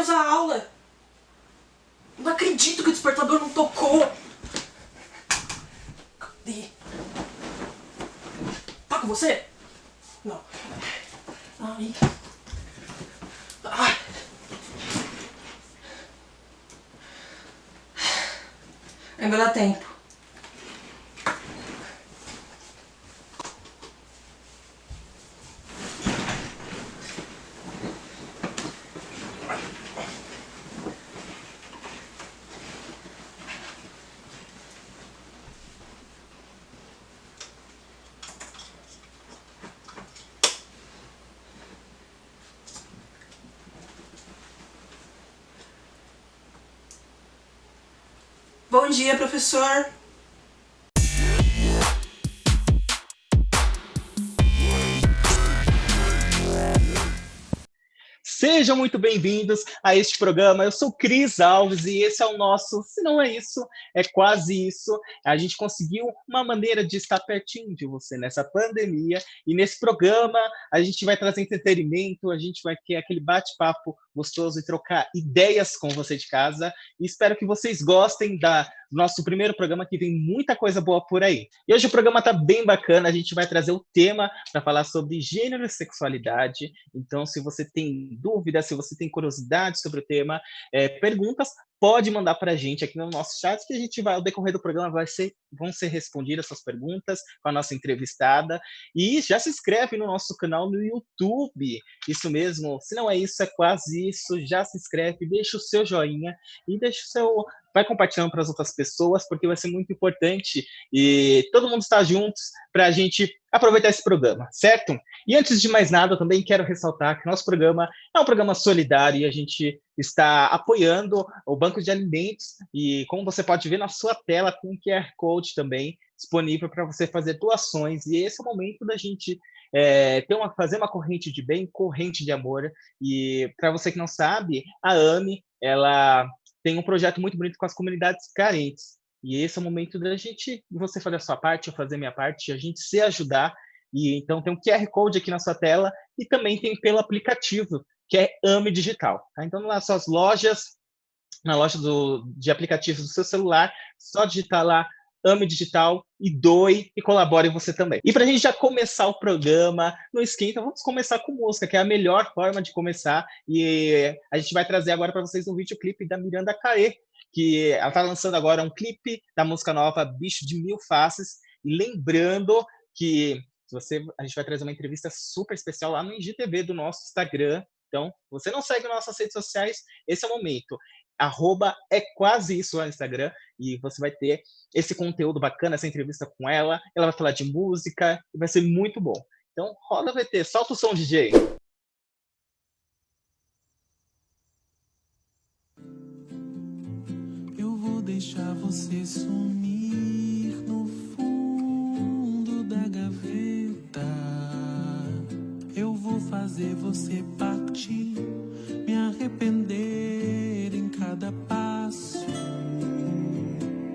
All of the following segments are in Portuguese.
horas a aula. Não acredito que o despertador não tocou. Cadê? Tá com você? Não. Ai. Ai. Ainda dá tempo. Bom dia, professor. Sejam muito bem-vindos a este programa. Eu sou Cris Alves e esse é o nosso, se não é isso, é quase isso. A gente conseguiu uma maneira de estar pertinho de você nessa pandemia e nesse programa a gente vai trazer entretenimento, a gente vai ter aquele bate-papo gostoso e trocar ideias com você de casa. E espero que vocês gostem do nosso primeiro programa, que tem muita coisa boa por aí. E hoje o programa está bem bacana, a gente vai trazer o tema para falar sobre gênero e sexualidade. Então, se você tem dúvidas, se você tem curiosidade sobre o tema, perguntas, pode mandar para a gente aqui no nosso chat, que a gente vai, ao decorrer do programa, vão ser respondidas essas perguntas com a nossa entrevistada. E já se inscreve no nosso canal no YouTube. Isso mesmo, se não é isso, é quase isso. Já se inscreve, deixa o seu joinha e deixa o seu... vai compartilhando para as outras pessoas, porque vai ser muito importante e todo mundo está juntos para a gente aproveitar esse programa, certo? E antes de mais nada, eu também quero ressaltar que nosso programa é um programa solidário e a gente está apoiando o Banco de Alimentos e, como você pode ver na sua tela, com o QR Code também disponível para você fazer doações. E esse é o momento da gente fazer uma corrente de bem, corrente de amor. E, para você que não sabe, a AME, ela tem um projeto muito bonito com as comunidades carentes. E esse é o momento da gente, você fazer a sua parte, eu fazer a minha parte, a gente se ajudar. E então tem um QR Code aqui na sua tela e também tem pelo aplicativo, que é AME Digital. Tá? Então, nas suas lojas, na loja de aplicativos do seu celular, só digitar lá AME Digital e doe e colabore você também. E para a gente já começar o programa, não esquenta, vamos começar com música, que é a melhor forma de começar. E a gente vai trazer agora para vocês um videoclipe da Miranda Caê, que ela está lançando agora um clipe da música nova Bicho de Mil Faces. E lembrando que a gente vai trazer uma entrevista super especial lá no IGTV do nosso Instagram. Então, você não segue nossas redes sociais, esse é o momento. @é quase isso lá no Instagram, e você vai ter esse conteúdo bacana, essa entrevista com ela. Ela vai falar de música, e vai ser muito bom. Então, roda VT, solta o som, DJ. Eu vou deixar você sumir no fundo da gaveta. Eu vou fazer você partir, me arrepender em cada passo.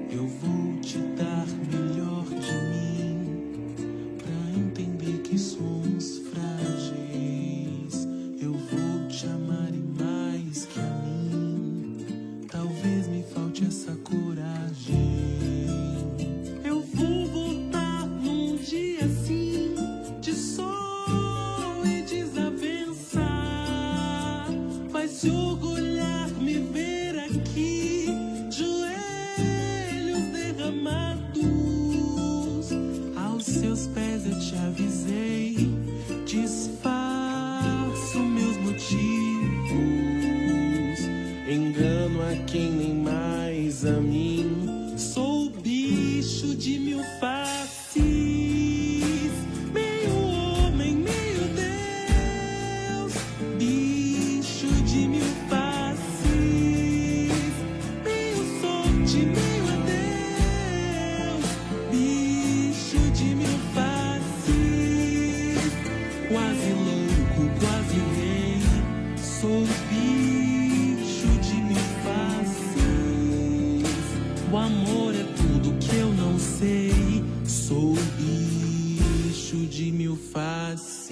Eu vou te dar melhor de mim, pra entender que somos frágeis. Eu vou te amar e mais que a mim, talvez me falte essa coragem. Eu vou voltar num dia assim, de sol e desavença. Vai se orgulhar me ver aqui, joelhos derramados. Aos seus pés eu te avisei, disfarço meus motivos. Engano a quem nem mais a mim. Sou bicho de mil faces, meio homem, meio Deus. Bicho de mil faces, meio sorte, meio adeus. Bicho de mil faces, quase louco, quase rei. Sou bicho de mil faces. O amor é tudo que eu não sei. Sou bicho de mil faces.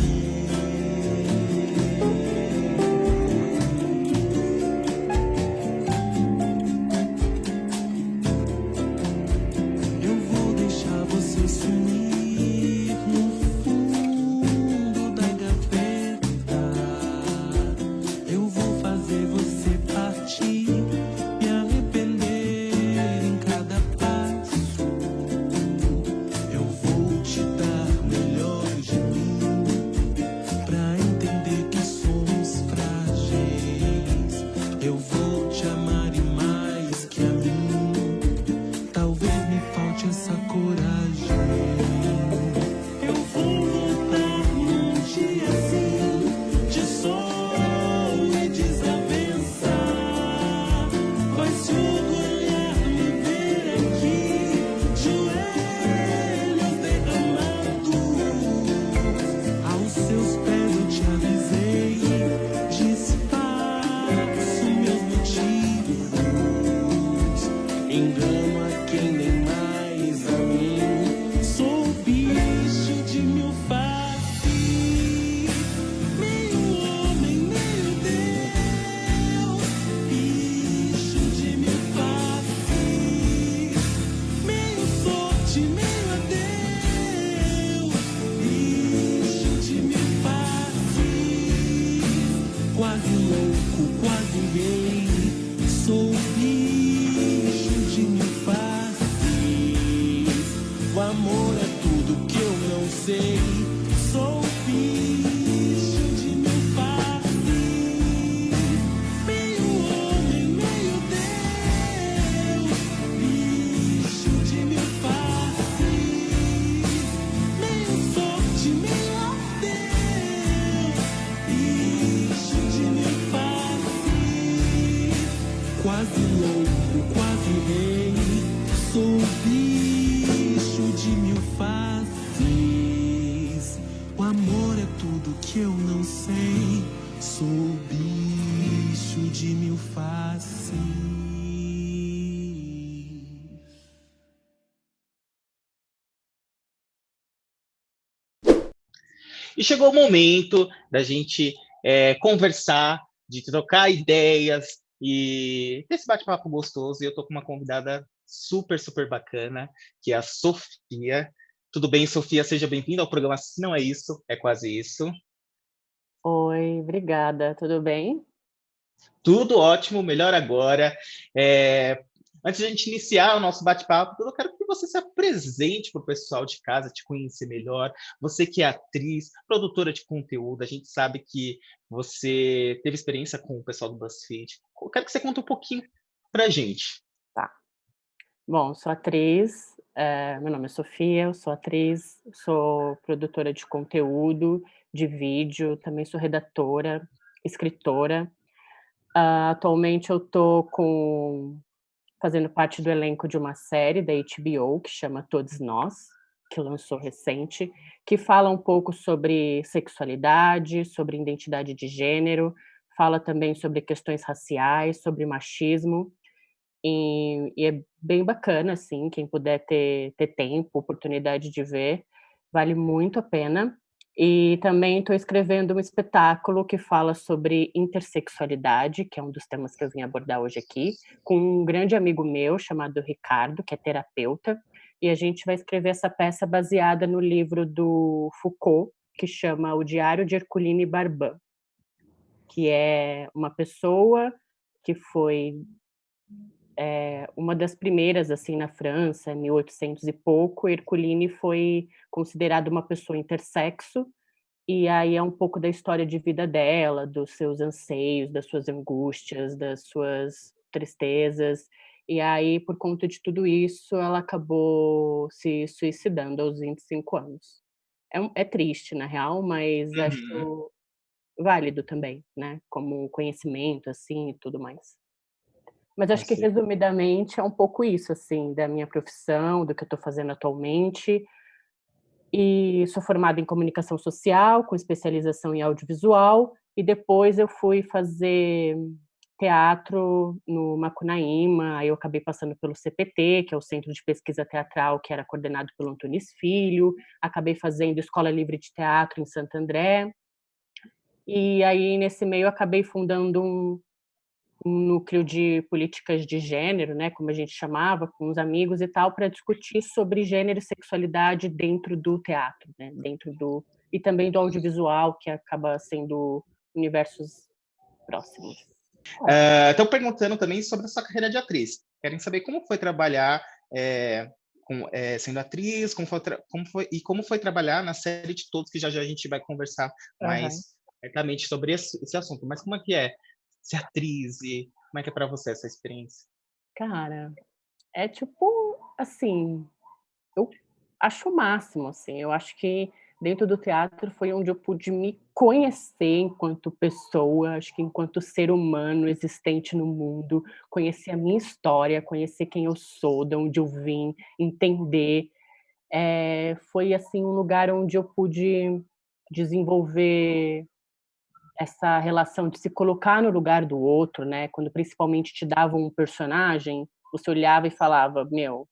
de meu Deus, bicho de mil faces, quase louco, quase rei, sou bicho de mil faces. O amor é tudo que eu não sei, sou bicho de mil faces. E chegou o momento da gente conversar, de trocar ideias e ter esse bate-papo gostoso. E eu tô com uma convidada super, super bacana, que é a Sofia. Tudo bem, Sofia? Seja bem-vinda ao programa Se Não É Isso, É Quase Isso. Oi, obrigada. Tudo bem? Tudo ótimo, melhor agora. Antes de a gente iniciar o nosso bate-papo, eu quero que você se apresente para o pessoal de casa te conhecer melhor. Você que é atriz, produtora de conteúdo, a gente sabe que você teve experiência com o pessoal do BuzzFeed. Eu quero que você conte um pouquinho para a gente. Tá. Bom, sou atriz, meu nome é Sofia, eu sou atriz, sou produtora de conteúdo, de vídeo, também sou redatora, escritora. Atualmente eu tô fazendo parte do elenco de uma série da HBO que chama Todos Nós, que lançou recente, que fala um pouco sobre sexualidade, sobre identidade de gênero, fala também sobre questões raciais, sobre machismo. E é bem bacana, assim, quem puder ter tempo, oportunidade de ver, vale muito a pena. E também estou escrevendo um espetáculo que fala sobre intersexualidade, que é um dos temas que eu vim abordar hoje aqui, com um grande amigo meu chamado Ricardo, que é terapeuta, e a gente vai escrever essa peça baseada no livro do Foucault, que chama O Diário de Herculine Barban, que é uma pessoa que foi uma das primeiras, assim, na França, em 1800 e pouco. Herculine foi considerada uma pessoa intersexo, e aí é um pouco da história de vida dela, dos seus anseios, das suas angústias, das suas tristezas. E aí, por conta de tudo isso, ela acabou se suicidando aos 25 anos. É triste, na real, mas Uhum. acho válido também, né, como conhecimento, assim, e tudo mais. Mas Com acho que certeza. resumidamente é um pouco isso, assim, da minha profissão, do que eu estou fazendo atualmente. E sou formada em comunicação social, com especialização em audiovisual, e depois eu fui fazer teatro no Macunaíma, aí eu acabei passando pelo CPT, que é o Centro de Pesquisa Teatral, que era coordenado pelo Antunes Filho, acabei fazendo Escola Livre de Teatro em Santo André, e aí nesse meio acabei fundando um núcleo de políticas de gênero, né, como a gente chamava, com os amigos e tal, para discutir sobre gênero e sexualidade dentro do teatro, né, e também do audiovisual, que acaba sendo universos próximos. Estão perguntando também sobre a sua carreira de atriz. Querem saber como foi trabalhar sendo atriz, como foi trabalhar na série de Todos, que já já a gente vai conversar Aham. mais abertamente sobre esse assunto. Mas como é que é ser atriz e como é que é para você essa experiência? Cara, é tipo, assim, eu acho o máximo, assim, eu acho que dentro do teatro foi onde eu pude me conhecer enquanto pessoa, acho que enquanto ser humano existente no mundo, conhecer a minha história, conhecer quem eu sou, de onde eu vim, entender. Foi, assim, um lugar onde eu pude desenvolver essa relação de se colocar no lugar do outro, né, quando principalmente te davam um personagem, você olhava e falava: "Meu,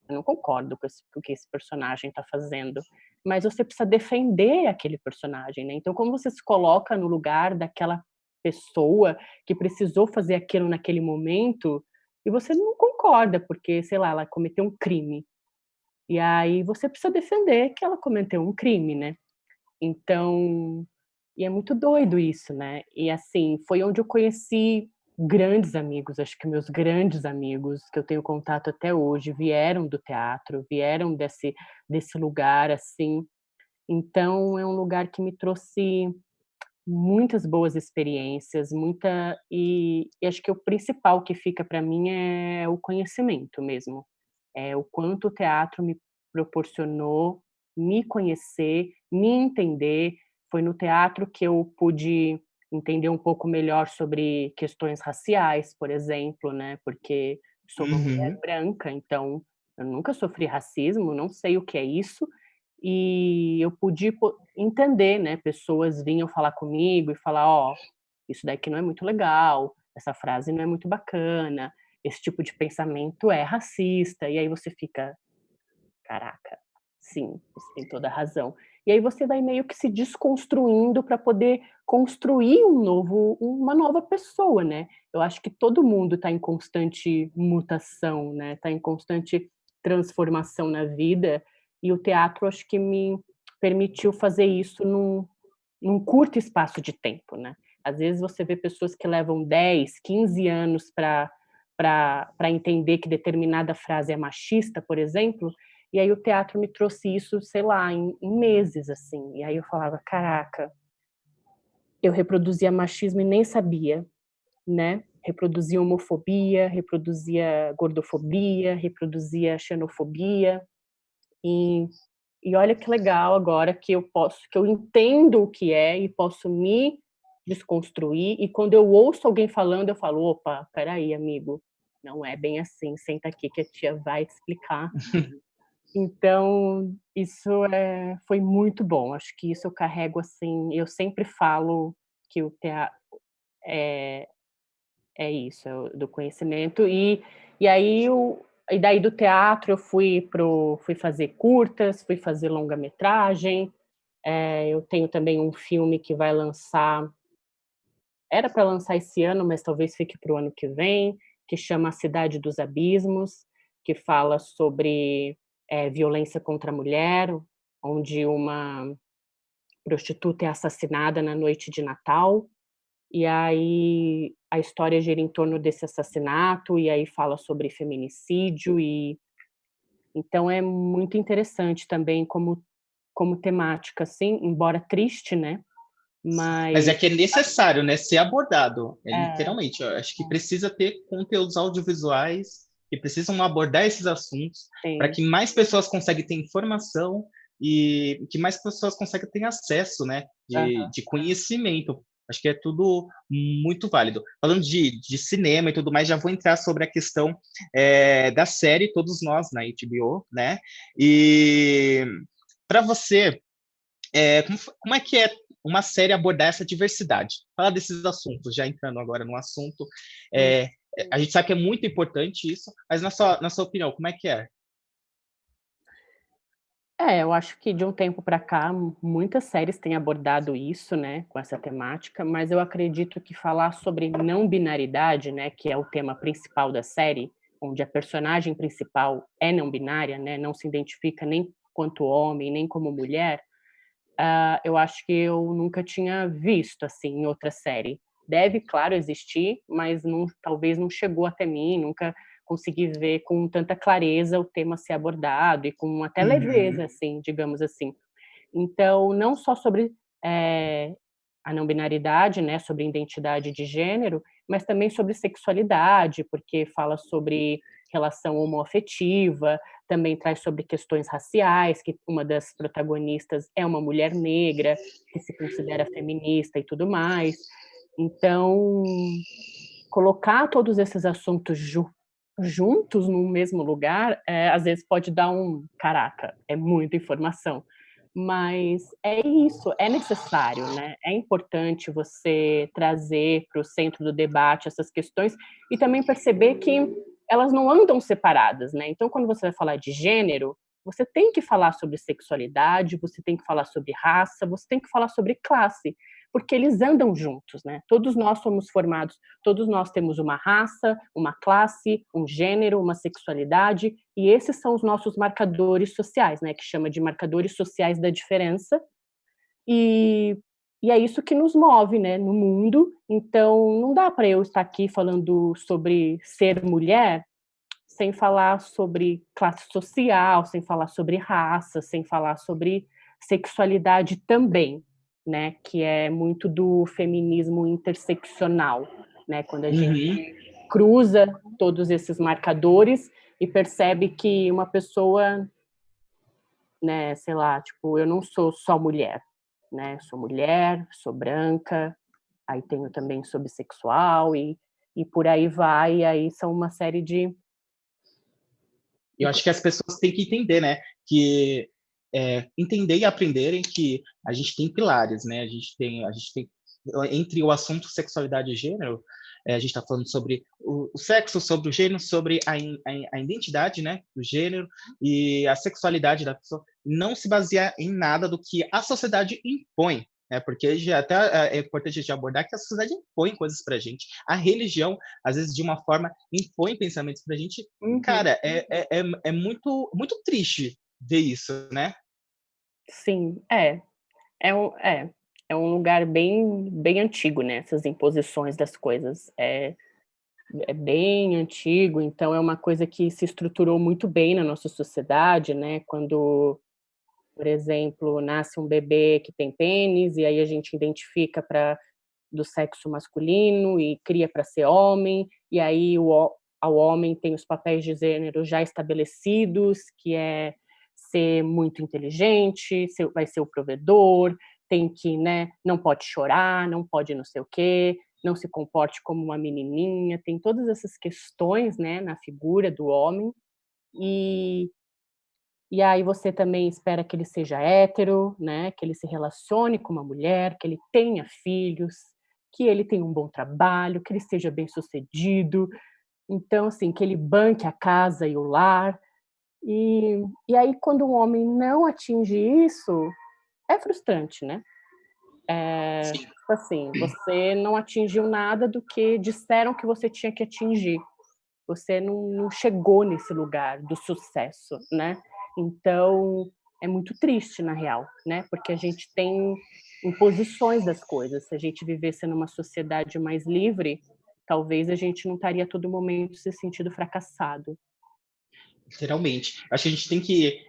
eu não concordo com o que esse personagem está fazendo", mas você precisa defender aquele personagem, né. Então, como você se coloca no lugar daquela pessoa que precisou fazer aquilo naquele momento, e você não concorda, porque, sei lá, ela cometeu um crime, e aí você precisa defender que ela cometeu um crime, né. Então e é muito doido isso, né. E, assim, foi onde eu conheci grandes amigos, acho que meus grandes amigos, que eu tenho contato até hoje, vieram do teatro, vieram desse lugar, assim. Então é um lugar que me trouxe muitas boas experiências, e acho que o principal que fica para mim é o conhecimento mesmo. É o quanto o teatro me proporcionou me conhecer, me entender. Foi no teatro que eu pude entender um pouco melhor sobre questões raciais, por exemplo, né? Porque sou uma mulher Uhum. branca, então eu nunca sofri racismo, não sei o que é isso. E eu pude entender, né? Pessoas vinham falar comigo e falar, ó, isso daqui não é muito legal, essa frase não é muito bacana, esse tipo de pensamento é racista. E aí você fica, caraca, sim, você tem toda a razão. E aí você vai meio que se desconstruindo para poder construir uma nova pessoa, né? Eu acho que todo mundo está em constante mutação, né? Está em constante transformação na vida, e o teatro acho que me permitiu fazer isso num curto espaço de tempo, né? Às vezes você vê pessoas que levam 10, 15 anos para entender que determinada frase é machista, por exemplo, e aí o teatro me trouxe isso, sei lá, em meses, assim. E aí eu falava, caraca, eu reproduzia machismo e nem sabia, né? Reproduzia homofobia, reproduzia gordofobia, reproduzia xenofobia. E, e olha que legal agora que eu entendo o que é e posso me desconstruir. E quando eu ouço alguém falando, eu falo, opa, peraí, amigo, não é bem assim, senta aqui que a tia vai te explicar. Então, isso foi muito bom. Acho que isso eu carrego, assim, eu sempre falo que o teatro é é isso, é do conhecimento. E aí e daí do teatro eu fui fazer curtas, fui fazer longa-metragem. Eu tenho também um filme que vai lançar, era para lançar esse ano, mas talvez fique para o ano que vem, que chama A Cidade dos Abismos, que fala sobre violência contra a mulher, onde uma prostituta é assassinada na noite de Natal, e aí a história gira em torno desse assassinato, e aí fala sobre feminicídio, e então é muito interessante também como temática, assim, embora triste, né, Mas mas é que é necessário, né, ser abordado. É é, literalmente, eu acho que precisa ter conteúdos audiovisuais que precisam abordar esses assuntos para sim. que mais pessoas consigam ter informação e que mais pessoas consigam ter acesso, né, de conhecimento. Acho que é tudo muito válido. Falando de cinema e tudo mais, já vou entrar sobre a questão da série Todos Nós na HBO, né? E para você, como é que é uma série abordar essa diversidade? Falar desses assuntos, já entrando agora no assunto. Hum. É, a gente sabe que é muito importante isso, mas na sua opinião, como é que é? Eu acho que de um tempo para cá, muitas séries têm abordado isso, né, com essa temática, mas eu acredito que falar sobre não binaridade, né, que é o tema principal da série, onde a personagem principal é não binária, né, não se identifica nem quanto homem, nem como mulher, eu acho que eu nunca tinha visto, assim, em outra série. Deve, claro, existir, mas talvez não chegou até mim, nunca consegui ver com tanta clareza o tema ser abordado e com até leveza, Uhum, assim, digamos assim. Então, não só sobre a não binaridade, né, sobre identidade de gênero, mas também sobre sexualidade, porque fala sobre relação homoafetiva, também traz sobre questões raciais, que uma das protagonistas é uma mulher negra, que se considera feminista e tudo mais. Então, colocar todos esses assuntos juntos num mesmo lugar, às vezes pode dar caraca, é muita informação. Mas é isso, é necessário, né? É importante você trazer para o centro do debate essas questões e também perceber que elas não andam separadas, né? Então, quando você vai falar de gênero, você tem que falar sobre sexualidade, você tem que falar sobre raça, você tem que falar sobre classe, porque eles andam juntos, né? Todos nós somos formados, todos nós temos uma raça, uma classe, um gênero, uma sexualidade, e esses são os nossos marcadores sociais, né? Que chama de marcadores sociais da diferença, e, e é isso que nos move, né? No mundo. Então, não dá para eu estar aqui falando sobre ser mulher sem falar sobre classe social, sem falar sobre raça, sem falar sobre sexualidade também, né, que é muito do feminismo interseccional, né, quando a gente uhum. cruza todos esses marcadores e percebe que uma pessoa né, sei lá, tipo, eu não sou só mulher, né, sou mulher, sou branca, aí tenho também sou bissexual e por aí vai, e aí são uma série de Eu acho que as pessoas têm que entender, né, que entender e aprenderem que a gente tem pilares, né, a gente tem entre o assunto sexualidade e gênero, a gente está falando sobre o sexo, sobre o gênero, sobre a identidade, né, do gênero e a sexualidade da pessoa, não se basear em nada do que a sociedade impõe, né, porque já até é importante a gente abordar que a sociedade impõe coisas para a gente, a religião, às vezes, de uma forma, impõe pensamentos para a gente. uhum, Cara, é muito, muito triste ver isso, né? sim, é um é, é um lugar bem antigo, né, essas imposições das coisas. É bem antigo, então é uma coisa que se estruturou muito bem na nossa sociedade, né, quando, por exemplo, nasce um bebê que tem pênis, e aí a gente identifica para do sexo masculino e cria para ser homem, e aí ao homem tem os papéis de gênero já estabelecidos, que é ser muito inteligente, vai ser o provedor, tem que, né, não pode chorar, não pode não sei o quê, não se comporte como uma menininha, tem todas essas questões, né, na figura do homem, e e aí você também espera que ele seja hétero, né, que ele se relacione com uma mulher, que ele tenha filhos, que ele tenha um bom trabalho, que ele seja bem-sucedido. Então, assim, que ele banque a casa e o lar. E aí quando um homem não atinge isso, é frustrante, né. Sim. Tipo assim, você não atingiu nada do que disseram que você tinha que atingir. Você não chegou nesse lugar do sucesso, né. Então, é muito triste na real, né, porque a gente tem imposições das coisas. Se a gente vivesse numa sociedade mais livre, talvez a gente não estaria a todo momento se sentindo fracassado. Literalmente. Acho que a gente tem que,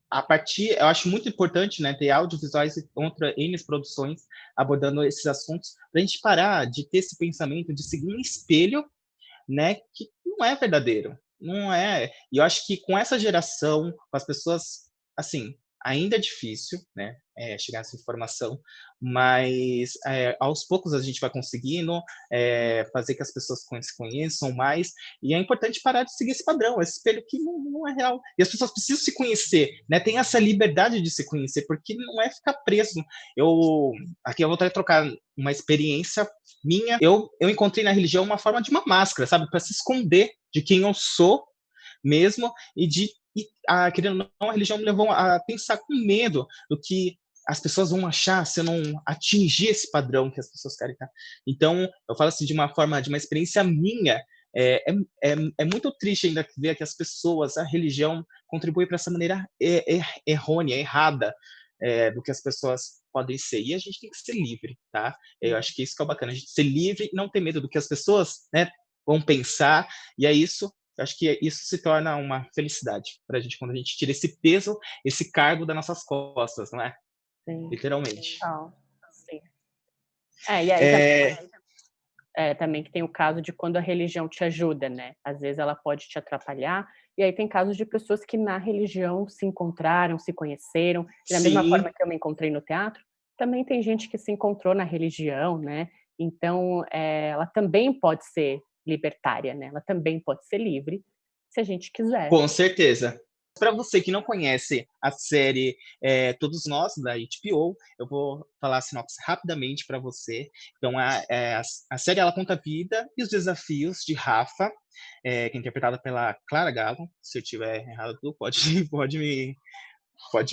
a partir, eu acho muito importante, né, ter audiovisuais e contra N produções abordando esses assuntos, para a gente parar de ter esse pensamento de seguir um espelho, né, que não é verdadeiro, não é. E eu acho que com essa geração, com as pessoas, assim, ainda é difícil, né, chegar nessa informação, mas aos poucos a gente vai conseguindo fazer que as pessoas se conheçam mais, e é importante parar de seguir esse padrão, esse espelho que não é real. E as pessoas precisam se conhecer, né, tem essa liberdade de se conhecer, porque não é ficar preso. Aqui eu vou até trocar uma experiência minha, eu encontrei na religião uma forma de uma máscara, sabe, para se esconder de quem eu sou mesmo, querendo ou não, a religião me levou a pensar com medo do que as pessoas vão achar se eu não atingir esse padrão que as pessoas querem, tá? Então, eu falo assim de uma forma, de uma experiência minha, é muito triste ainda ver que as pessoas, a religião, contribui para essa maneira errônea, errada, do que as pessoas podem ser. E a gente tem que ser livre, tá? Eu acho que isso que é bacana, a gente ser livre e não ter medo do que as pessoas, né, vão pensar, e é isso. Eu acho que isso se torna uma felicidade para a gente quando a gente tira esse peso, esse cargo das nossas costas, não é? Sim, Literalmente. total. Sim. E aí É, também que tem o caso de quando a religião te ajuda, né, às vezes ela pode te atrapalhar, e aí tem casos de pessoas que na religião se encontraram, se conheceram, e da mesma sim, forma que eu me encontrei no teatro, também tem gente que se encontrou na religião, né, então, ela também pode ser libertária, né, ela também pode ser livre, se a gente quiser. com certeza. Para você que não conhece a série Todos Nós, da HBO, eu vou falar a sinopse rapidamente para você. Então, a série ela conta a vida e os desafios de Rafa, que é interpretada pela Clara Gallo. Se eu tiver errado, pode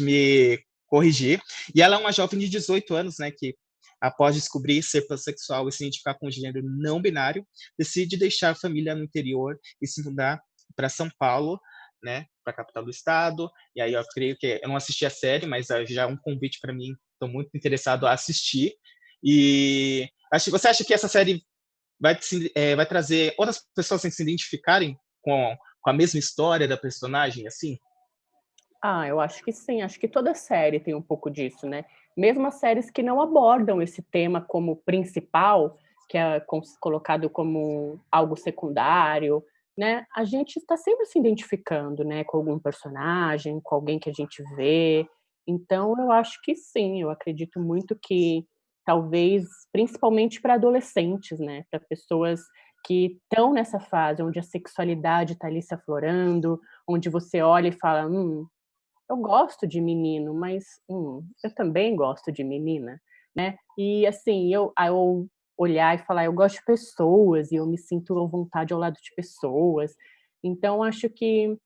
me corrigir. E ela é uma jovem de 18 anos, né, que após descobrir ser pansexual e se identificar com o gênero não binário, decide deixar a família no interior e se mudar para São Paulo, né, para a capital do estado. E aí eu creio que eu não assisti a série, mas já é um convite para mim. Estou muito interessado a assistir. E você acha que essa série vai trazer outras pessoas a se identificarem com a mesma história da personagem, assim? Eu acho que sim, acho que toda série tem um pouco disso, né. Mesmo as séries que não abordam esse tema como principal, que é colocado como algo secundário, né, a gente está sempre se identificando, né, com algum personagem, com alguém que a gente vê. Então eu acho que sim, eu acredito muito que talvez, principalmente para adolescentes, né, para pessoas que estão nessa fase onde a sexualidade está ali se aflorando, onde você olha e fala: eu gosto de menino, mas, eu também gosto de menina", né. E assim, eu olhar e falar: "Eu gosto de pessoas e eu me sinto à vontade ao lado de pessoas". Então acho que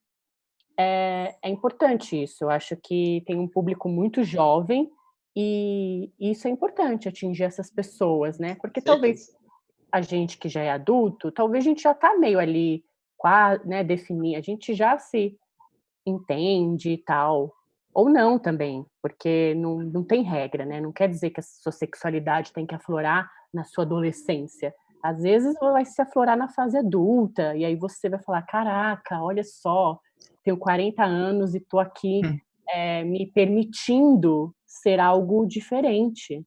é importante isso, eu acho que tem um público muito jovem, e isso é importante, atingir essas pessoas, né, porque talvez Certeza. a gente que já é adulto, talvez a gente já tá meio ali, né, definir, a gente já se entende e tal, ou não também, porque não tem regra, né, não quer dizer que a sua sexualidade tem que aflorar na sua adolescência. Às vezes vai se aflorar na fase adulta, e aí você vai falar: "Caraca, olha só, tenho 40 anos e tô aqui, Hum, me permitindo ser algo diferente",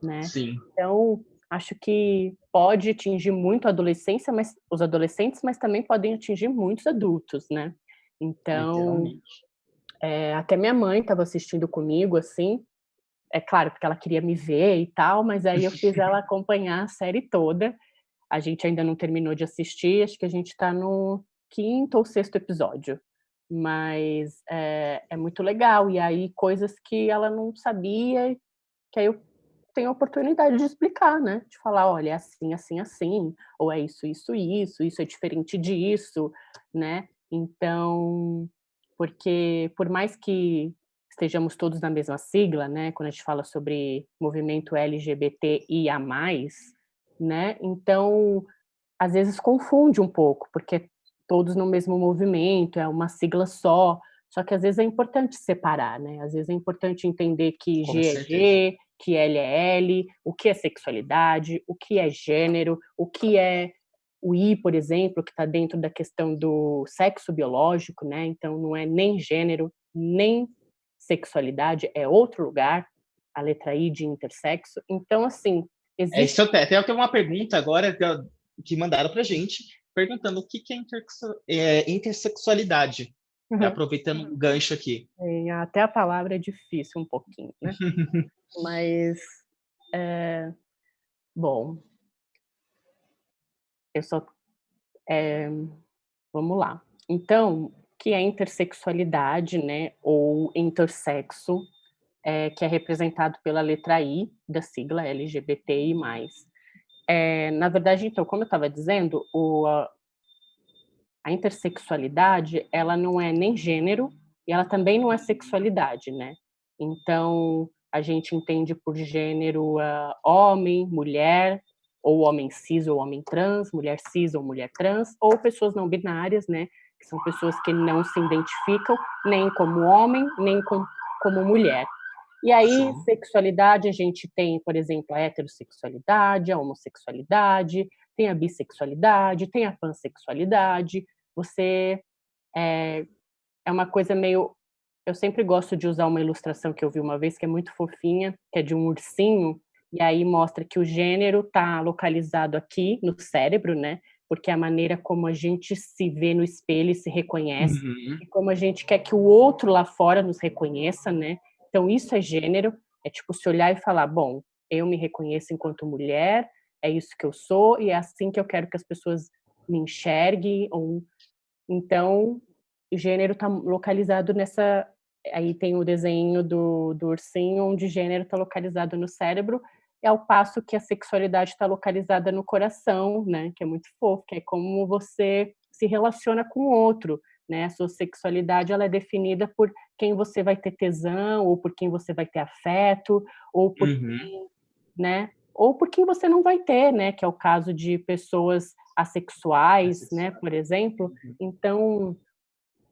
né. sim, Então, acho que pode atingir muito a adolescência, mas os adolescentes, mas também podem atingir muitos adultos, né. Então, literalmente. até minha mãe estava assistindo comigo, assim, é claro, porque ela queria me ver e tal, mas aí eu fiz ela acompanhar a série toda. A gente ainda não terminou de assistir, acho que a gente tá no quinto ou sexto episódio, mas é muito legal. E aí coisas que ela não sabia, que aí eu tenho a oportunidade de explicar, né, de falar: "Olha, é assim, assim, assim", ou é isso, isso, isso é diferente disso, né. Então, porque por mais que estejamos todos na mesma sigla, né, quando a gente fala sobre movimento LGBTIA+, né, então, às vezes confunde um pouco, porque todos no mesmo movimento, é uma sigla só que às vezes é importante separar, né, às vezes é importante entender que Com G é certeza. G, que L é L, o que é sexualidade, o que é gênero, o que é o I, por exemplo, que está dentro da questão do sexo biológico, né, então não é nem gênero, nem sexualidade, é outro lugar, a letra I de intersexo. Então, assim, É isso, existe até tem uma pergunta agora que mandaram pra gente, perguntando o que que é intersexualidade. Aproveitando o gancho aqui. até a palavra é difícil um pouquinho, né, mas, bom, eu só eh, vamos lá. Então, o que é intersexualidade, né, ou intersexo, que é representado pela letra I da sigla LGBTI+. Na verdade, então, como eu estava dizendo, a intersexualidade, ela não é nem gênero e ela também não é sexualidade, né. Então, a gente entende por gênero, homem, mulher, ou homem cis ou homem trans, mulher cis ou mulher trans, ou pessoas não binárias, né, que são pessoas que não se identificam nem como homem, nem como mulher. E aí, Sim. sexualidade, a gente tem, por exemplo, a heterossexualidade, a homossexualidade, tem a bissexualidade, tem a pansexualidade. Você é uma coisa meio, eu sempre gosto de usar uma ilustração que eu vi uma vez, que é muito fofinha, que é de um ursinho, e aí mostra que o gênero está localizado aqui no cérebro, né, porque é a maneira como a gente se vê no espelho e se reconhece, Uhum. e como a gente quer que o outro lá fora nos reconheça, né. Então isso é gênero, é tipo se olhar e falar: "Bom, eu me reconheço enquanto mulher, é isso que eu sou e é assim que eu quero que as pessoas me enxerguem", ou então, o gênero está localizado nessa, aí tem o desenho do ursinho, onde gênero está localizado no cérebro, é ao passo que a sexualidade está localizada no coração, né, que é muito fofo, que é como você se relaciona com o outro, né, a sua sexualidade ela é definida por quem você vai ter tesão, ou por quem você vai ter afeto, ou por Uhum. né, ou por quem você não vai ter, né, que é o caso de pessoas assexuais, né, Assexuado. por exemplo. Uhum. Então,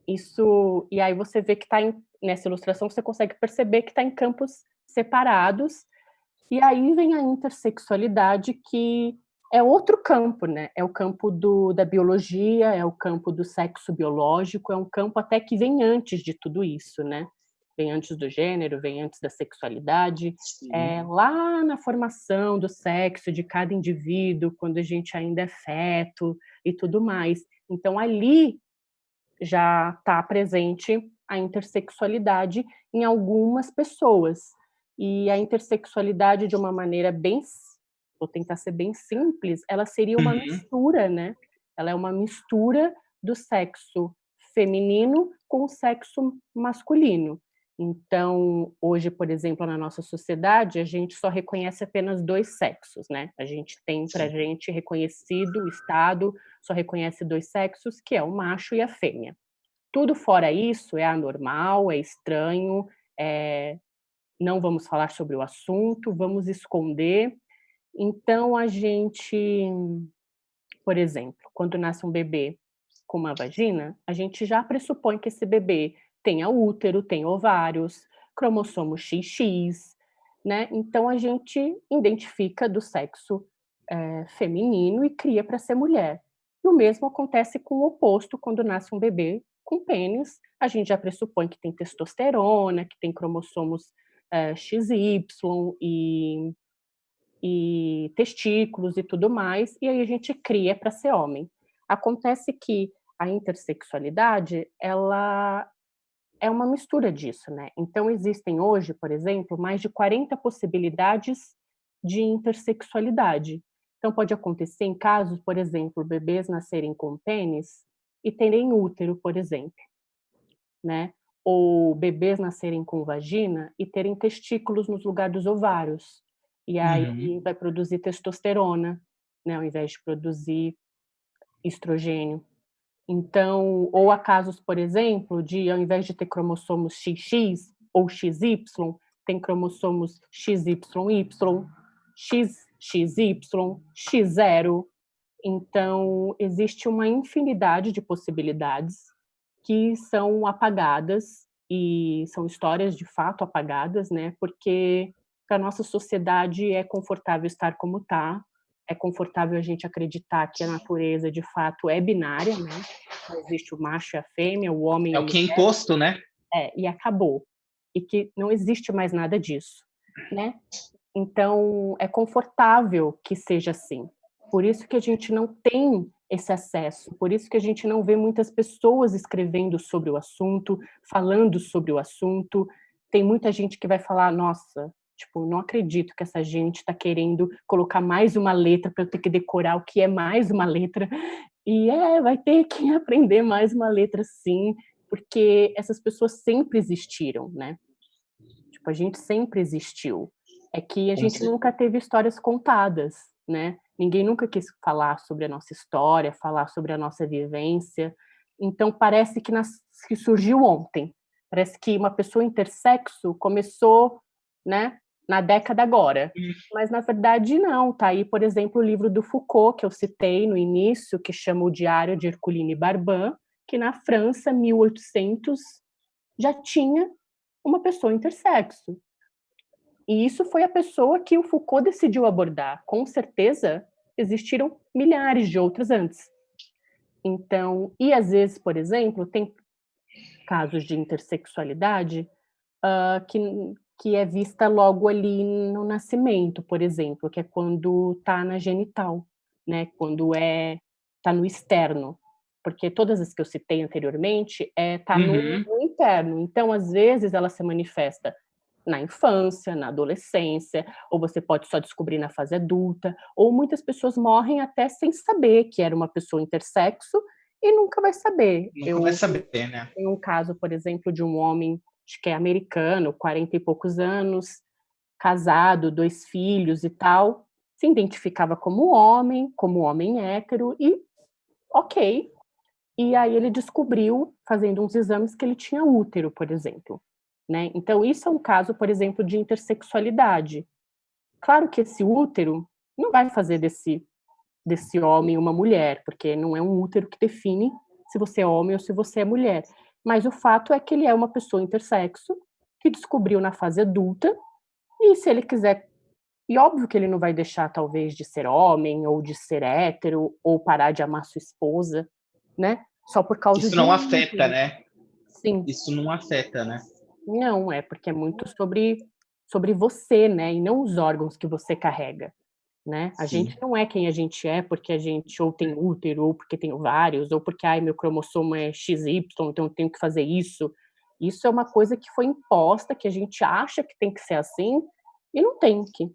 isso, e aí você vê que está nessa ilustração você consegue perceber que está em campos separados, e aí vem a intersexualidade, que é outro campo, né, é o campo da biologia, é o campo do sexo biológico, é um campo até que vem antes de tudo isso, né. Vem antes do gênero, vem antes da sexualidade, Sim. lá na formação do sexo de cada indivíduo, quando a gente ainda é feto e tudo mais. Então, ali já está presente a intersexualidade em algumas pessoas. E a intersexualidade, de uma maneira vou tentar ser bem simples, ela seria uma Uhum. mistura, né? Ela é uma mistura do sexo feminino com o sexo masculino. Então, hoje, por exemplo, na nossa sociedade, a gente só reconhece apenas 2 sexos, né? A gente tem pra Sim. gente reconhecido, o Estado só reconhece 2 sexos, que é o macho e a fêmea. Tudo fora isso é anormal, é estranho, não vamos falar sobre o assunto, vamos esconder. Então a gente, por exemplo, quando nasce um bebê com uma vagina, a gente já pressupõe que esse bebê tenha útero, tenha ovários, cromossomo XX, né? Então a gente identifica do sexo feminino e cria para ser mulher. E o mesmo acontece com o oposto quando nasce um bebê com pênis, a gente já pressupõe que tem testosterona, que tem cromossomos XY e testículos e tudo mais, e aí a gente cria para ser homem. Acontece que a intersexualidade, ela é uma mistura disso, né? Então existem hoje, por exemplo, mais de 40 possibilidades de intersexualidade. Então pode acontecer em casos, por exemplo, bebês nascerem com pênis e terem útero, por exemplo, né? Ou bebês nascerem com vagina e terem testículos no lugar dos ovários. E aí Uhum. vai produzir testosterona, né, ao invés de produzir estrogênio. Então, ou há casos, por exemplo, de ao invés de ter cromossomos XX ou XY, tem cromossomos XYY, XXY, X0. Então, existe uma infinidade de possibilidades que são apagadas e são histórias de fato apagadas, né? Porque para nossa sociedade é confortável estar como está, é confortável a gente acreditar que a natureza de fato é binária, né? Só existe o macho e a fêmea, o homem e É a o que é mulher, imposto, né? e acabou. E que não existe mais nada disso, né? Então, é confortável que seja assim. Por isso que a gente não tem esse acesso, por isso que a gente não vê muitas pessoas escrevendo sobre o assunto, falando sobre o assunto. Tem muita gente que vai falar, nossa, tipo, não acredito que essa gente está querendo colocar mais uma letra para eu ter que decorar o que é mais uma letra. E vai ter que aprender mais uma letra sim, porque essas pessoas sempre existiram, né? Tipo, a gente sempre existiu. É que a Com gente cer- nunca teve histórias contadas, né? Ninguém nunca quis falar sobre a nossa história, falar sobre a nossa vivência. Então parece que surgiu ontem. Parece que uma pessoa intersexo começou, né, na década agora. Mas na verdade não. Tá aí, por exemplo, o livro do Foucault que eu citei no início, que chama O Diário de Herculine Barban, que na França, 1800, já tinha uma pessoa intersexo. E isso foi a pessoa que o Foucault decidiu abordar. Com certeza, existiram milhares de outras antes. Então, e às vezes, por exemplo, tem casos de intersexualidade que é vista logo ali no nascimento, por exemplo, que é quando está na genital, né? Quando está no externo. Porque todas as que eu citei anteriormente tá Uhum. no interno. Então, às vezes, ela se manifesta na infância, na adolescência, ou você pode só descobrir na fase adulta, ou muitas pessoas morrem até sem saber que era uma pessoa intersexo e nunca vai saber. Nunca vai Eu saber, né? tenho um caso, por exemplo, de um homem, acho que é americano, 40 e poucos anos, casado, 2 filhos e tal, se identificava como homem hétero e ok. E aí ele descobriu, fazendo uns exames, que ele tinha útero, por exemplo. Né? Então, isso é um caso, por exemplo, de intersexualidade. Claro que esse útero não vai fazer desse homem uma mulher, porque não é um útero que define se você é homem ou se você é mulher. Mas o fato é que ele é uma pessoa intersexo que descobriu na fase adulta, e se ele quiser. E óbvio que ele não vai deixar, talvez, de ser homem ou de ser hétero ou parar de amar sua esposa, né? Só por causa Isso de não um afeta, útero. né? Sim. Isso não afeta, né? Não, é porque é muito sobre você, né, e não os órgãos que você carrega. né? A Sim. gente não é quem a gente é porque a gente ou tem útero, ou porque tem ovários, ou porque, ai, meu cromossomo é XY, então eu tenho que fazer isso. Isso é uma coisa que foi imposta, que a gente acha que tem que ser assim, e não tem que,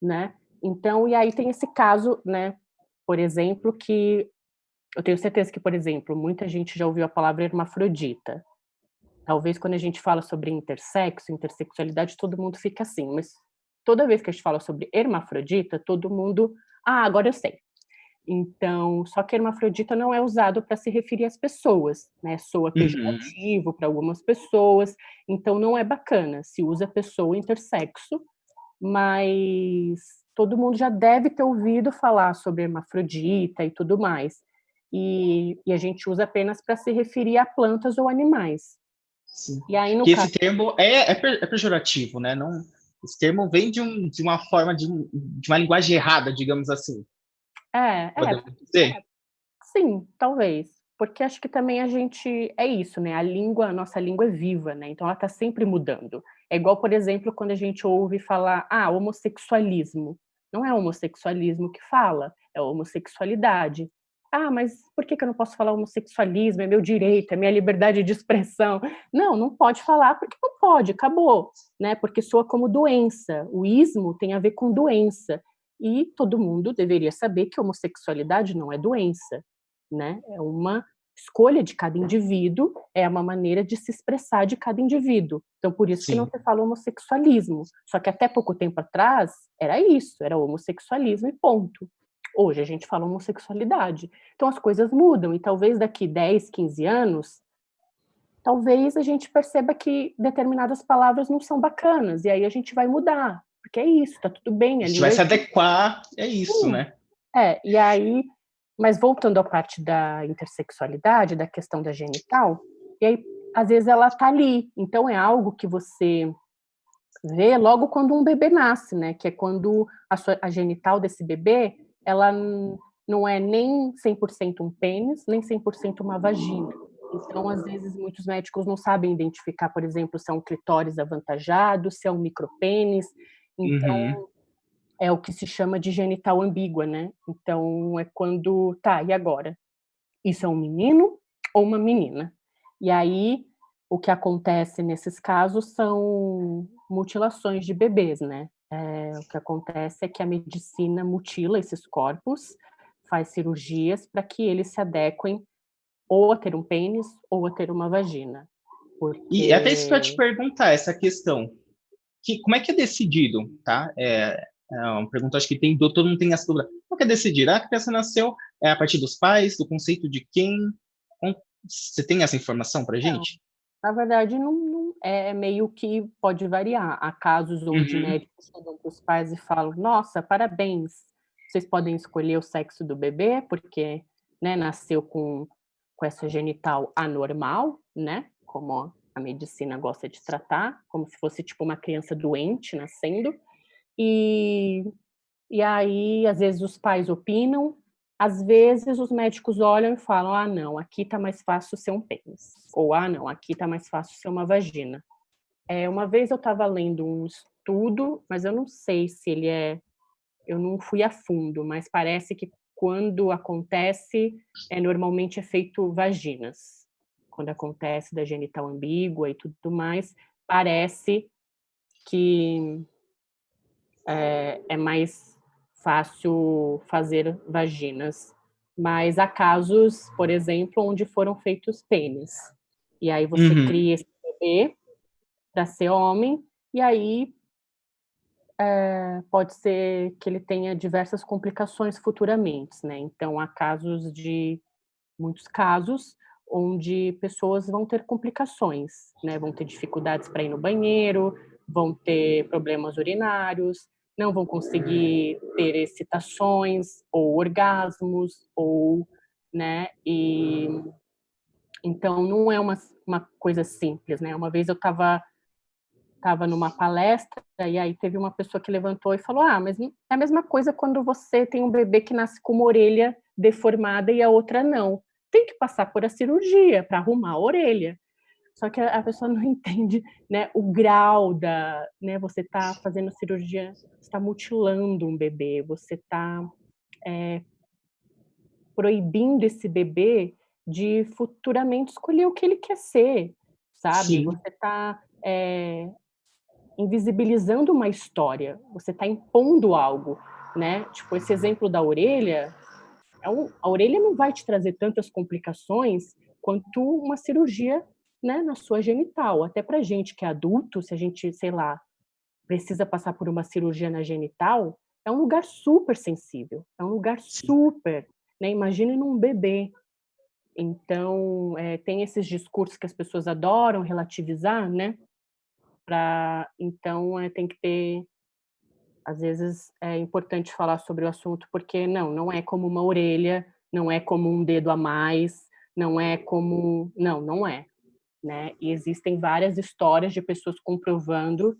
né? Então, e aí tem esse caso, né, por exemplo, que eu tenho certeza que, por exemplo, muita gente já ouviu a palavra hermafrodita. Talvez quando a gente fala sobre intersexo, intersexualidade, todo mundo fica assim, mas toda vez que a gente fala sobre hermafrodita, todo mundo, ah, agora eu sei. Então, só que hermafrodita não é usado para se referir às pessoas, né? Soa Uhum. pejorativo para algumas pessoas, então não é bacana. Se usa pessoa intersexo, mas todo mundo já deve ter ouvido falar sobre hermafrodita e tudo mais. E a gente usa apenas para se referir a plantas ou animais. Sim. E aí, no Que esse caso. termo é pejorativo, né? Não, esse termo vem de uma forma de uma linguagem errada, digamos assim. É, Podemos dizer? sim, talvez. Porque acho que também a gente é isso, né? A nossa língua é viva, né? Então ela está sempre mudando. É igual, por exemplo, quando a gente ouve falar, homossexualismo. Não é homossexualismo que fala, é homossexualidade. Ah, mas por que eu não posso falar homossexualismo? É meu direito, é minha liberdade de expressão. Não, não pode falar porque não pode, acabou, né? Porque soa como doença. O ismo tem a ver com doença. E todo mundo deveria saber que homossexualidade não é doença, né? É uma escolha de cada indivíduo, é uma maneira de se expressar de cada indivíduo. Então, por isso que não Sim. se fala homossexualismo. Só que até pouco tempo atrás, era isso, era homossexualismo e ponto. Hoje a gente fala homossexualidade. Então, as coisas mudam, e talvez daqui 10, 15 anos, talvez a gente perceba que determinadas palavras não são bacanas, e aí a gente vai mudar, porque é isso, tá tudo bem, A a gente vai língua se adequar, é isso, né? e aí, mas voltando à parte da intersexualidade, da questão da genital, e aí, às vezes ela tá ali, então é algo que você vê logo quando um bebê nasce, né, que é quando a genital desse bebê, ela não é nem 100% um pênis, nem 100% uma vagina. Então, às vezes, muitos médicos não sabem identificar, por exemplo, se é um clitóris avantajado, se é um micropênis, Uhum. então é o que se chama de genital ambígua, né? Então, é quando, tá, e agora? Isso é um menino ou uma menina? E aí, o que acontece nesses casos são mutilações de bebês, né? O que acontece é que a medicina mutila esses corpos, faz cirurgias para que eles se adequem ou a ter um pênis ou a ter uma vagina. E até isso que eu ia te Porque perguntar, essa questão. Como é que é decidido, tá? É uma pergunta, acho que todo mundo tem essa dúvida. Como é que é decidido? A criança nasceu a partir dos pais, do conceito de quem? Você tem essa informação pra gente? na verdade, não é meio que pode variar. Há casos onde Uhum. médicos chegam para os pais e falam: "Nossa, parabéns, vocês podem escolher o sexo do bebê, porque, né, nasceu com essa genital anormal", né, como a medicina gosta de tratar, como se fosse, tipo, uma criança doente nascendo. E e aí, às vezes, os pais opinam, às vezes os médicos olham e falam: "Ah, não, aqui tá mais fácil ser um pênis", ou "Ah, não, aqui tá mais fácil ser uma vagina". Uma vez eu estava lendo um estudo, mas eu não sei se ele eu não fui a fundo, mas parece que quando acontece, normalmente é feito vaginas. Quando acontece da genital ambígua e tudo mais, parece que é mais fácil fazer vaginas. Mas há casos, por exemplo, onde foram feitos pênis. E aí você Uhum. cria esse bebê para ser homem, e aí pode ser que ele tenha diversas complicações futuramente, né? Então há muitos casos, onde pessoas vão ter complicações, né? Vão ter dificuldades para ir no banheiro, vão ter problemas urinários, não vão conseguir ter excitações ou orgasmos, ou, né? E então não é uma coisa simples, né? Uma vez eu estava numa palestra e aí teve uma pessoa que levantou e falou: "Ah, mas é a mesma coisa quando você tem um bebê que nasce com uma orelha deformada e a outra não. Tem que passar por a cirurgia para arrumar a orelha". Só que a pessoa não entende, né, o grau da, né, você está fazendo cirurgia, você está mutilando um bebê, você está proibindo esse bebê de futuramente escolher o que ele quer ser, sabe? Sim, Você está invisibilizando uma história, você está impondo algo, né? Tipo, esse exemplo da orelha, a orelha não vai te trazer tantas complicações quanto uma cirurgia, né, na sua genital. Até pra gente que é adulto, se a gente, sei lá, precisa passar por uma cirurgia na genital, é um lugar super sensível, é um lugar sim. super, né? Imagine num bebê. Então, tem esses discursos que as pessoas adoram relativizar, né? Então, tem que ter, às vezes, é importante falar sobre o assunto, porque não é como uma orelha, não é como um dedo a mais, não é como... Não é, né? E existem várias histórias de pessoas comprovando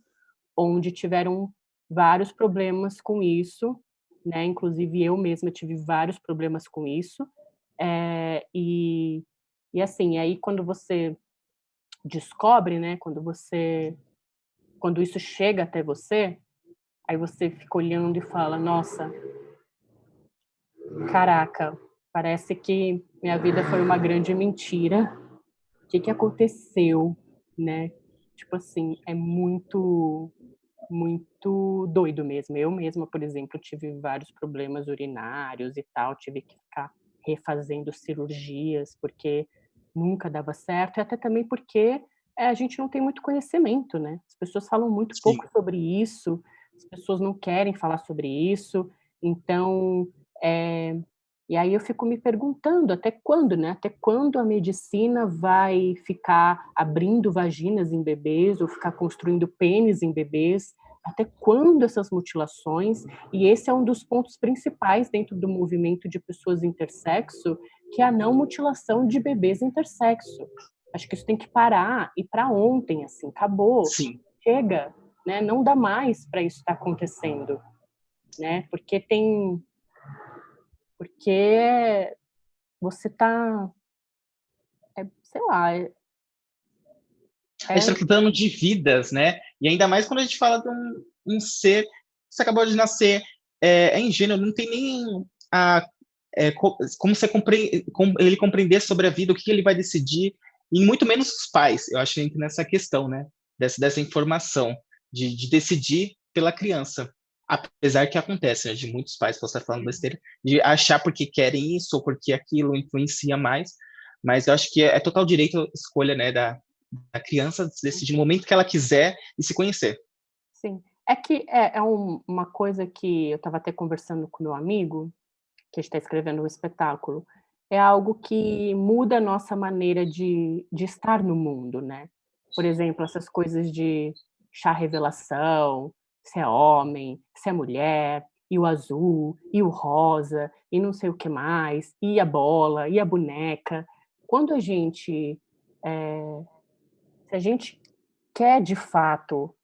onde tiveram vários problemas com isso, né? Inclusive eu mesma tive vários problemas com isso. E assim, aí quando você descobre, né? Quando isso chega até você, aí você fica olhando e fala: nossa, caraca, parece que minha vida foi uma grande mentira. O que aconteceu, né? Tipo assim, é muito doido mesmo. Eu mesma, por exemplo, tive vários problemas urinários e tal, tive que ficar refazendo cirurgias, porque nunca dava certo, e até também porque a gente não tem muito conhecimento, né? As pessoas falam muito Sim. pouco sobre isso, as pessoas não querem falar sobre isso, então, e aí eu fico me perguntando até quando, né? Até quando a medicina vai ficar abrindo vaginas em bebês ou ficar construindo pênis em bebês? Até quando essas mutilações? E esse é um dos pontos principais dentro do movimento de pessoas intersexo, que é a não mutilação de bebês intersexo. Acho que isso tem que parar e para ontem, assim, acabou, Sim. chega, né? Não dá mais para isso estar acontecendo, né? Porque você tá, sei lá, A gente está tratando de vidas, né? E ainda mais quando a gente fala de um ser que acabou de nascer, é ingênuo, não tem nem como ele compreender sobre a vida, o que ele vai decidir, e muito menos os pais. Eu acho que entra nessa questão, né? Dessa informação, de decidir pela criança. Apesar que acontece, né, de muitos pais, posso estar falando besteira, de achar porque querem isso ou porque aquilo influencia mais, mas eu acho que é total direito a escolha, né, da criança decidir no momento que ela quiser e se conhecer. sim. É que uma coisa que eu estava até conversando com meu amigo, que está escrevendo um espetáculo, é algo que muda a nossa maneira de estar no mundo, né? Por exemplo, essas coisas de chá revelação, se é homem, se é mulher, e o azul, e o rosa, e não sei o que mais, e a bola, e a boneca. Quando a gente, se a gente quer de fato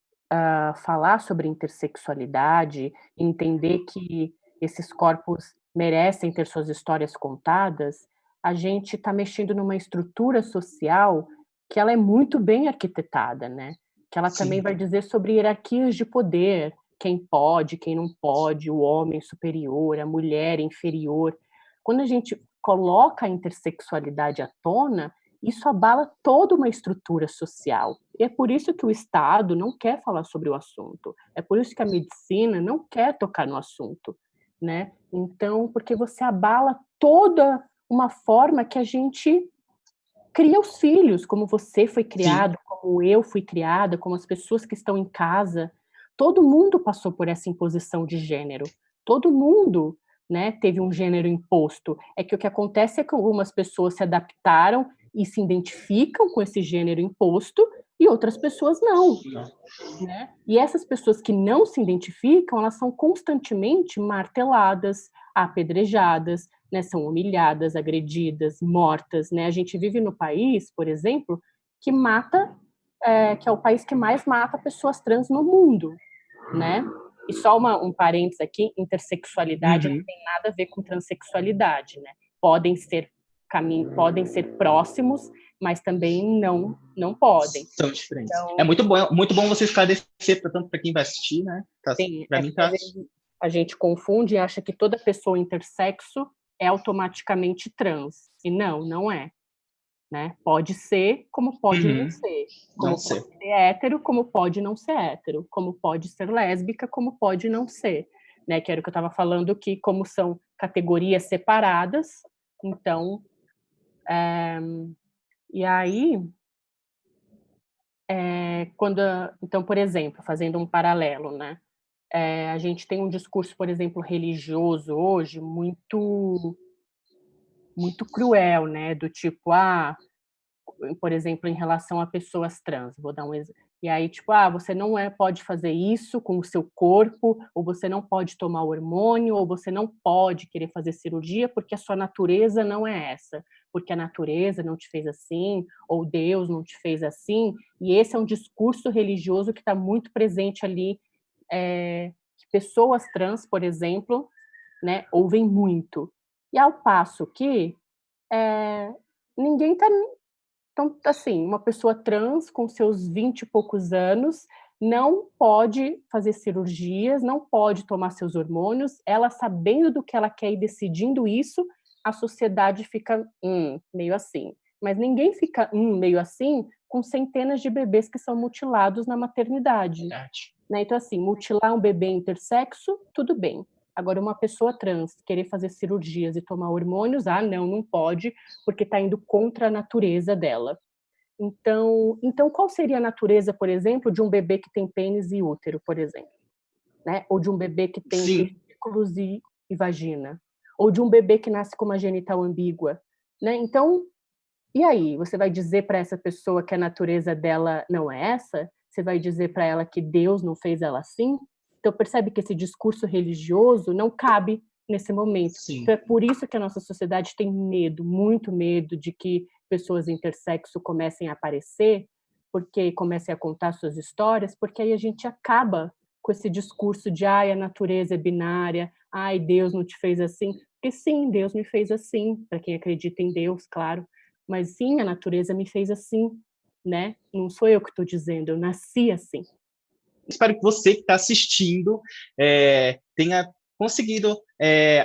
falar sobre intersexualidade, entender que esses corpos merecem ter suas histórias contadas, a gente está mexendo numa estrutura social que ela é muito bem arquitetada, né? Que ela também Sim, vai dizer sobre hierarquias de poder, quem pode, quem não pode, o homem superior, a mulher inferior. Quando a gente coloca a intersexualidade à tona, isso abala toda uma estrutura social. E é por isso que o Estado não quer falar sobre o assunto. É por isso que a medicina não quer tocar no assunto, né? Então, porque você abala toda uma forma que a gente cria os filhos, como você foi sim, criado, como eu fui criada, como as pessoas que estão em casa. Todo mundo passou por essa imposição de gênero. Todo mundo, né, teve um gênero imposto. É que o que acontece é que algumas pessoas se adaptaram e se identificam com esse gênero imposto e outras pessoas não, né? E essas pessoas que não se identificam, elas são constantemente marteladas, apedrejadas, né? São humilhadas, agredidas, mortas, né? A gente vive no país, por exemplo, que mata, que é o país que mais mata pessoas trans no mundo, né? E só um parênteses aqui, intersexualidade não uhum, tem nada a ver com transexualidade, né? Podem ser próximos, mas também não podem. São diferentes. Então, É muito bom você esclarecer, tanto para quem vai assistir, né? sim, Para mim tá. às vezes a gente confunde e acha que toda pessoa intersexo é automaticamente trans. E não é. Né? Pode ser, como pode não ser. Como pode ser hétero, como pode não ser hétero. Como pode ser lésbica, como pode não ser. Né? Que era o que eu estava falando, que como são categorias separadas, então... E aí... então, por exemplo, fazendo um paralelo, né? A gente tem um discurso, por exemplo, religioso hoje muito cruel, né? Do tipo, por exemplo, em relação a pessoas trans, vou dar um exemplo. E aí, tipo, você não pode fazer isso com o seu corpo, ou você não pode tomar hormônio, ou você não pode querer fazer cirurgia porque a sua natureza não é essa, porque a natureza não te fez assim, ou Deus não te fez assim. E esse é um discurso religioso que está muito presente ali, que pessoas trans, por exemplo, né, ouvem muito. E ao passo que ninguém está... Então, assim, uma pessoa trans com seus 20 e poucos anos não pode fazer cirurgias, não pode tomar seus hormônios, ela sabendo do que ela quer e decidindo isso, a sociedade fica meio assim. Mas ninguém fica meio assim com centenas de bebês que são mutilados na maternidade. Né? Então, assim, mutilar um bebê intersexo, tudo bem. Agora, uma pessoa trans querer fazer cirurgias e tomar hormônios, não pode, porque está indo contra a natureza dela. Então, qual seria a natureza, por exemplo, de um bebê que tem pênis e útero, por exemplo? Né? Ou de um bebê que tem testículos e vagina? Ou de um bebê que nasce com uma genital ambígua? Né? Então, e aí? Você vai dizer para essa pessoa que a natureza dela não é essa? Você vai dizer para ela que Deus não fez ela assim? Então, percebe que esse discurso religioso não cabe nesse momento. Então, é por isso que a nossa sociedade tem medo, muito medo, de que pessoas intersexo comecem a aparecer, porque comecem a contar suas histórias, porque aí a gente acaba com esse discurso de a natureza é binária, Deus não te fez assim. Porque sim, Deus me fez assim, para quem acredita em Deus, claro. Mas sim, a natureza me fez assim, né? Não sou eu que estou dizendo, eu nasci assim. Espero que você que está assistindo tenha conseguido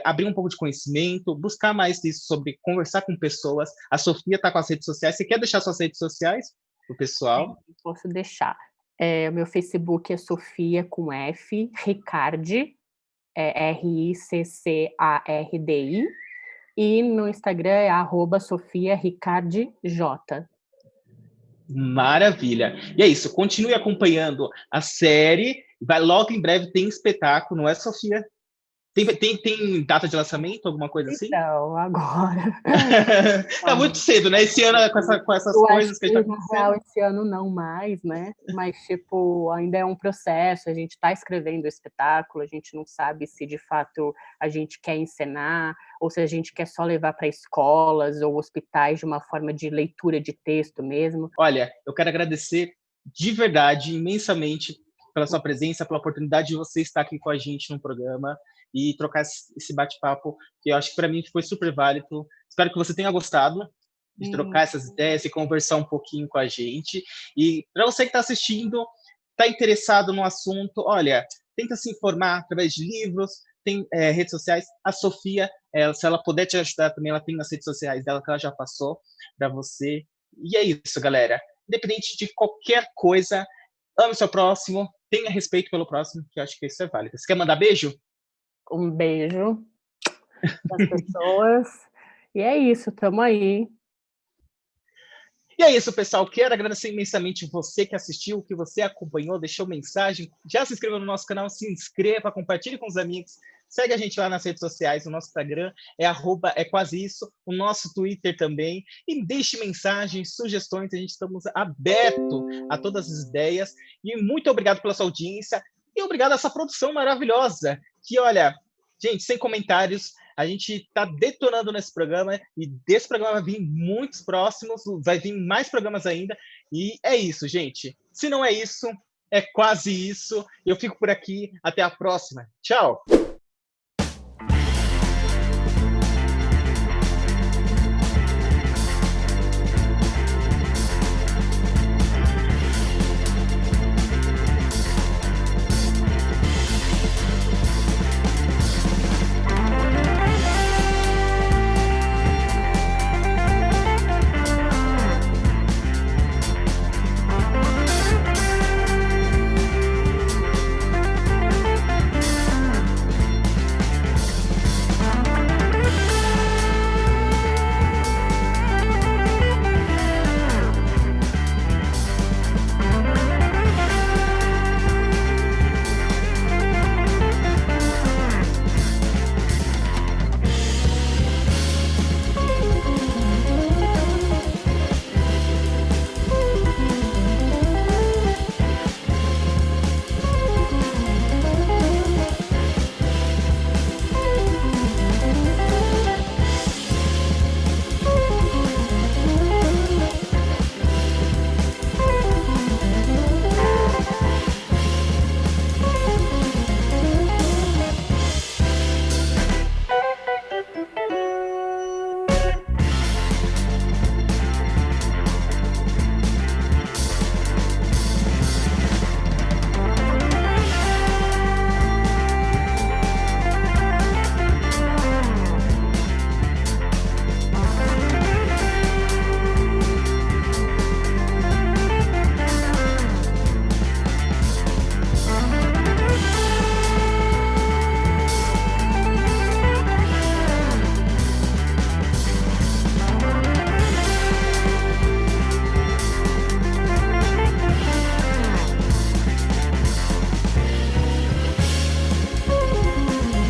abrir um pouco de conhecimento, buscar mais disso sobre conversar com pessoas. A Sofia está com as redes sociais. Você quer deixar suas redes sociais para o pessoal? Posso deixar. O meu Facebook é Sofia com F, Riccardi, RICCARDI, e no Instagram é @SofiaRiccardiJ. Maravilha. E é isso, continue acompanhando a série. Logo em breve tem espetáculo, não é, Sofia? Tem data de lançamento, alguma coisa assim? Então, agora... Tá muito cedo, né? Esse ano, com essas coisas que a gente tá acontecendo. Esse ano não mais, né? Mas, tipo, ainda é um processo, a gente está escrevendo o espetáculo, a gente não sabe se, de fato, a gente quer encenar, ou se a gente quer só levar para escolas ou hospitais de uma forma de leitura de texto mesmo. Olha, eu quero agradecer de verdade, imensamente, pela sua presença, pela oportunidade de você estar aqui com a gente no programa e trocar esse bate-papo, que eu acho que para mim foi super válido. Espero que você tenha gostado de trocar essas ideias e conversar um pouquinho com a gente. E para você que está assistindo, está interessado no assunto, olha, tenta se informar através de livros, tem redes sociais. A Sofia, se ela puder te ajudar também, ela tem nas redes sociais dela, que ela já passou para você. E é isso, galera. Independente de qualquer coisa, ame o seu próximo, tenha respeito pelo próximo, que eu acho que isso é válido. Você quer mandar beijo? Um beijo das pessoas. E é isso, tamo aí. E é isso, pessoal. Quero agradecer imensamente você que assistiu, que você acompanhou, deixou mensagem. Já se inscreva no nosso canal, se inscreva, compartilhe com os amigos. Segue a gente lá nas redes sociais, o nosso Instagram é quase isso, o nosso Twitter também. E deixe mensagens, sugestões, a gente estamos abertos a todas as ideias. E muito obrigado pela sua audiência e obrigado a essa produção maravilhosa. Que, olha, gente, sem comentários, a gente está detonando nesse programa e desse programa vai vir muitos próximos, vai vir mais programas ainda. E é isso, gente. Se não é isso, é quase isso. Eu fico por aqui. Até a próxima. Tchau!